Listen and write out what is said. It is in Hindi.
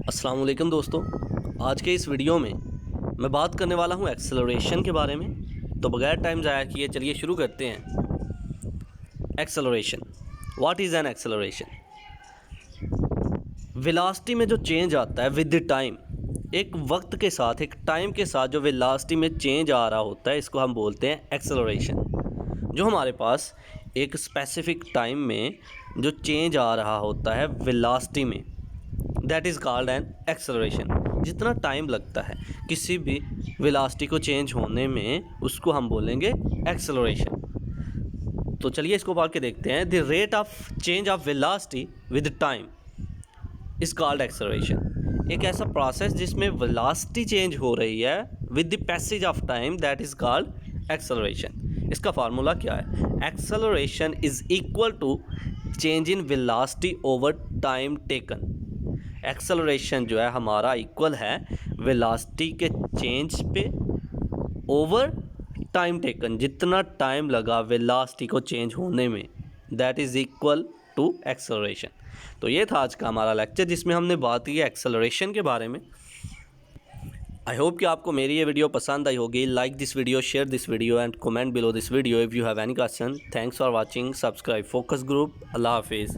अस्सलाम वालेकुम दोस्तों। आज के इस वीडियो में मैं बात करने वाला हूँ एक्सेलरेशन के बारे में। तो बगैर टाइम ज़ाया किए चलिए शुरू करते हैं। Acceleration, what is an acceleration? Velocity में जो चेंज आता है विद द टाइम, एक वक्त के साथ, एक टाइम के साथ जो वेलोसिटी में चेंज आ रहा होता है, इसको हम बोलते हैं एक्सेलरेशन। जो हमारे पास एक स्पेसिफिक टाइम में जो चेंज आ रहा होता है वेलोसिटी में, that is called an acceleration. जितना टाइम लगता है किसी भी वेलोसिटी को चेंज होने में, उसको हम बोलेंगे एक्सेलरेशन। तो चलिए इसको पढ़ के देखते हैं। The rate of change of velocity with time is called acceleration. एक ऐसा प्रोसेस जिसमें वेलोसिटी चेंज हो रही है with the passage of time, that is called acceleration. इसका फार्मूला क्या है? Acceleration is equal to change in velocity over time taken. Acceleration जो है हमारा इक्वल है वेलोसिटी के चेंज पे ओवर टाइम टेकन, जितना टाइम लगा वेलोसिटी को चेंज होने में, that is equal to acceleration. तो ये था आज का हमारा लेक्चर जिसमें हमने बात की एक्सेलरेशन के बारे में। आई होप कि आपको मेरी ये वीडियो पसंद आई होगी। Like this video, share this video and comment below this video if you have any question. Thanks for watching. Subscribe focus group. अल्लाह हाफिज़।